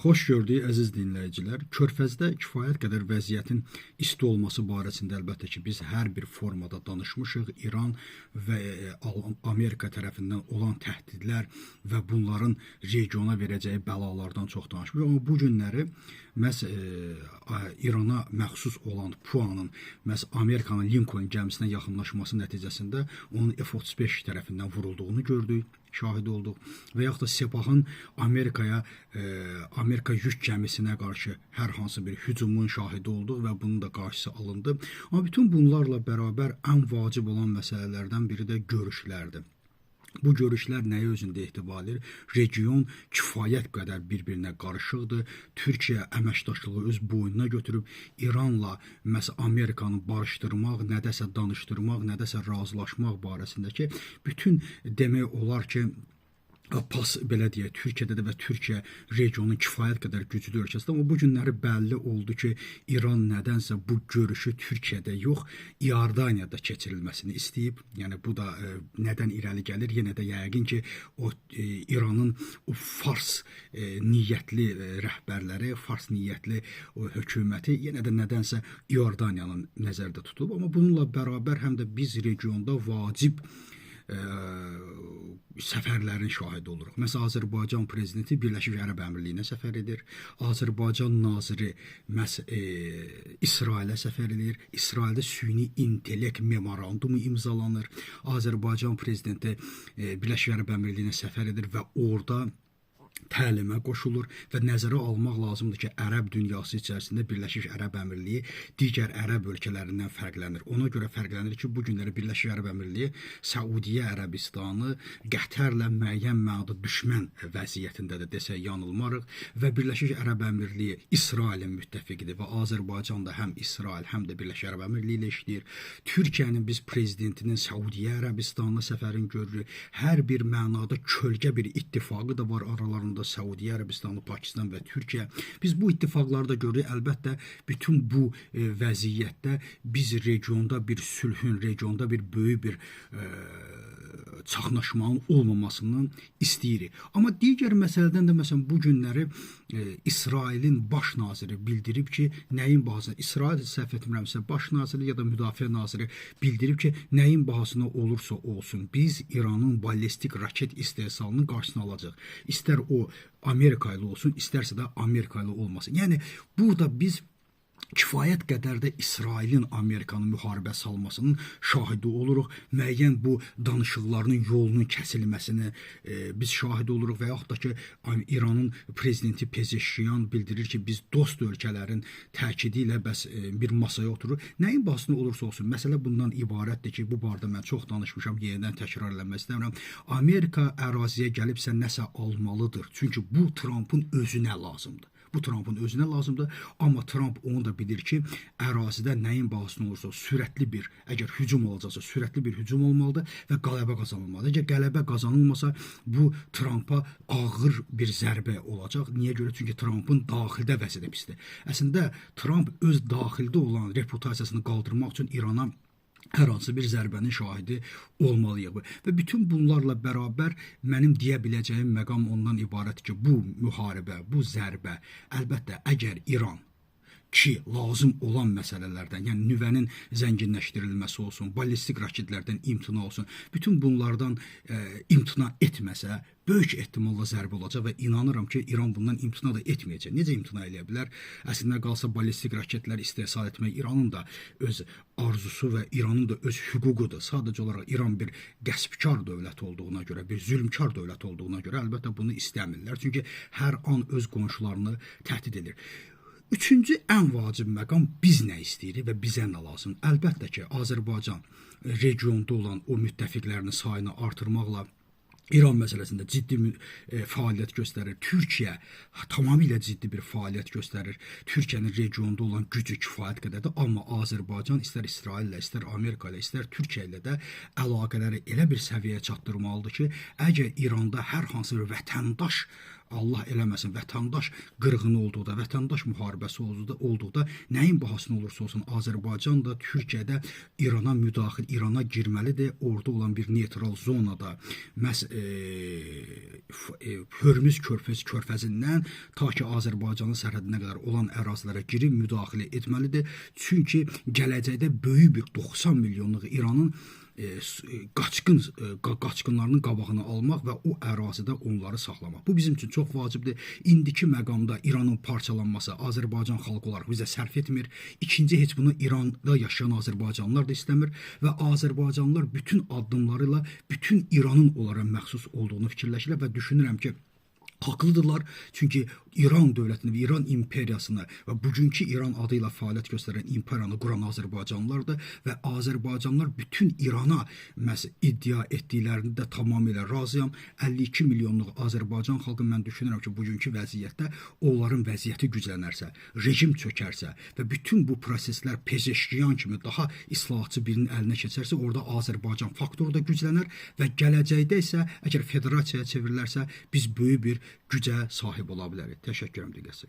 Xoş gördük əziz dinləyicilər. Körfəzdə kifayət qədər vəziyyətin isti olması barəsində əlbəttə ki, biz hər bir formada danışmışıq. İran və Amerika tərəfindən olan təhdidlər və bunların regiona verəcəyi bəlalardan çox danışmışıq. Amma bu günləri məhz İrana məxsus olan PUA-nın məhz Amerikanın Lincoln gəmisinə yaxınlaşması nəticəsində onun F-35 tərəfindən vurulduğunu gördük, şahid olduq və yaxud da Sepahın Amerika yük gəmisinə qarşı hər hansı bir hücumun şahidi olduq və bunun da qarşısı alındı. Amma bütün bunlarla bərabər ən vacib olan məsələlərdən biri də görüşlərdir. Bu görüşlər nəyə özündə ehtiva edir? Region kifayət qədər bir-birinə qarışıqdır. Türkiyə əməkdaşlığı öz boynuna götürüb İranla məhz Amerikanı barışdırmaq, nədəsə danışdırmaq, nədəsə razılaşmaq barəsindəki bütün demək olar ki, belə deyək, Türkiyədə və Türkiyə regionun kifayət qədər güclü ölkəsidir. Amma bu günləri bəlli oldu ki, İran nədənsə bu görüşü Türkiyədə yox, İordaniyada keçirilməsini istəyib. Yəni bu da nədən irəli gəlir? Yenə də yəqin ki, o İranın o fars niyyətli rəhbərləri, fars niyyətli o hökuməti yenə də nədənsə İordaniyanın nəzərdə tutulub. Amma bununla bərabər həm də biz regionda vacib səfərlərin şahidi oluruq. Məsələn, Azərbaycan prezidenti Birləşmiş Ərəb Əmirliyinə səfər edir. Azərbaycan naziri İsrailə səfər edir. İsraildə süni intellekt memorandumu imzalanır. Azərbaycan prezidenti Birləşmiş Ərəb Əmirliyinə səfər edir və orada təlimə qoşulur və nəzərə almaq lazımdır ki, ərəb dünyası içərisində Birləşmiş Ərəb Əmirliyi digər ərəb ölkələrindən fərqlənir. Ona görə fərqlənir ki, bu günləri Birləşmiş Ərəb Əmirliyi Səudiyyə Ərəbistanı Qətərlə müəyyən mənada düşmən vəziyyətindədir desək yanılmarıq və Birləşmiş Ərəb Əmirliyi İsrailin müttəfiqidir və Azərbaycan da həm İsrail, həm də Birləşmiş Ərəb Əmirliyi ilə işləyir. Türkiyənin biz prezidentinin Səudiyyə Ərəbistanına səfərini görürük. Hər bir mənada kölgə bir ittifaqı da var aralarında. Səudiyyə Ərəbistanı, Pakistan və Türkiyə. Biz bu ittifaqları da görürük. Əlbəttə, bütün bu vəziyyətdə biz regionda bir sülhün, regionda bir böyük bir çaxnaşmanın olmamasını istəyirik. Amma digər məsələdən də məsələn bu günləri İsrailin baş naziri bildirib ki, nəyin bahasına, İsrail səhv etmirəmsə baş naziri ya da müdafiə naziri bildirib ki, nəyin bahasına olursa olsun biz İranın ballistik raket istehsalının qarşısını alacaq. İstər o Amerika ilə olsun, istərsə də Amerika ilə olmasın. Yəni burada biz kifayət qədər də İsrailin Amerikanın müharibə salmasının şahidi oluruq. Müəyyən bu danışıqlarının yolunun kəsilməsini biz şahidi oluruq və yaxud da ki, İranın prezidenti Pezeşkiyan bildirir ki, biz dost ölkələrin təkidi ilə bəs bir masaya otururuq. Nəyin bahasına olursa olsun, məsələ bundan ibarətdir ki, bu barədə mən çox danışmışam, yenidən təkrar eləmək istəmirəm. Amerika əraziyə gəlibsə nəsə almalıdır. Çünki bu Trumpın özünə lazımdır. Bu Trumpın özünə lazımdır, amma Trump onu da bilir ki, ərazidə nəyin bahasına olursa sürətli bir, əgər hücum olacaqsa sürətli bir hücum olmalıdır və qələbə qazanılmalıdır. Əgər qələbə qazanılmasa, bu Trumpa ağır bir zərbə olacaq. Niyə görə? Çünki Trumpın daxildə vəziyyəti pisdir. Əslində, Trump öz daxildə olan reputasiyasını qaldırmaq üçün İrana hər hansı bir zərbənin şahidi olmalıyıq. Və bütün bunlarla bərabər mənim deyə biləcəyim məqam ondan ibarət ki, bu müharibə, bu zərbə, əlbəttə, əgər İran ki, lazım olan məsələlərdən, yəni nüvənin zənginləşdirilməsi olsun, ballistik raketlərdən imtina olsun, bütün bunlardan imtina etməsə, böyük ehtimalla zərbə olacaq və inanıram ki, İran bundan imtina da etməyəcək. Necə imtina edə bilər? Əslində qalsa ballistik raketlər istehsal etmək İranın da öz arzusu və İranın da öz hüququdur. Sadəcə olaraq İran bir qəsbkar dövlət olduğuna görə, bir zülmkar dövlət olduğuna görə əlbəttə bunu istəmirlər. Çünki hər an öz qonşularını təhdid edir. Üçüncü ən vacib məqam biz nə istəyirik və bizə nə lazım? Əlbəttə ki, Azərbaycan regionda olan o müttəfiqlərinin sayını artırmaqla İran məsələsində ciddi fəaliyyət göstərir. Türkiyə tamamilə ciddi bir fəaliyyət göstərir. Türkiyənin regionda olan gücü kifayət qədərdir. Amma Azərbaycan istər İsraillə, istər Amerika ilə, istər Türkiyə ilə də əlaqələri elə bir səviyyəyə çatdırmalıdır ki, əgər İranda hər hansı bir vətəndaş Allah eləməsin, vətəndaş qırğını olduqda, vətəndaş müharibəsi olduqda nəyin bahasına olursa olsun Azərbaycan da Türkiyədə İrana müdaxil, İrana girməlidir. Orada olan bir neytral zonada məhz Hörmüz körfəzindən ta ki Azərbaycanın sərhədinə qədər olan ərazilərə girib müdaxilə etməlidir. Çünki gələcəkdə böyük bir 90 milyonluq İranın qaçqınlarının qabağını almaq və o ərazidə onları saxlamaq. Bu bizim üçün çox vacibdir. İndiki məqamda İranın parçalanması Azərbaycan xalqı olaraq bizə sərf etmir. İkinci, heç bunu İranda yaşayan Azərbaycanlılar da istəmir və Azərbaycanlılar bütün addımlarıyla bütün İranın onlara məxsus olduğunu fikirləşirlər və düşünürəm ki, haqlıdırlar. Çünki İran dövlətini və İran imperiyasını və bugünkü İran adı ilə fəaliyyət göstərən imperiyanı quran Azərbaycanlılardır və Azərbaycanlılar bütün İrana məhz iddia etdiklərini də tamamilə razıyam. 52 milyonluq Azərbaycan xalqı mən düşünürəm ki, bugünkü vəziyyətdə onların vəziyyəti güclənərsə, rejim çökərsə və bütün bu proseslər Pezeşkiyan kimi daha islahatçı birinin əlinə keçərsə, orada Azərbaycan faktoru da güclənər və gələcəkdə isə əgər federasiyaya çevrilərsə, biz böyük bir gücə sahib ola bilərik. Təşəkkürəm diqqətinizə.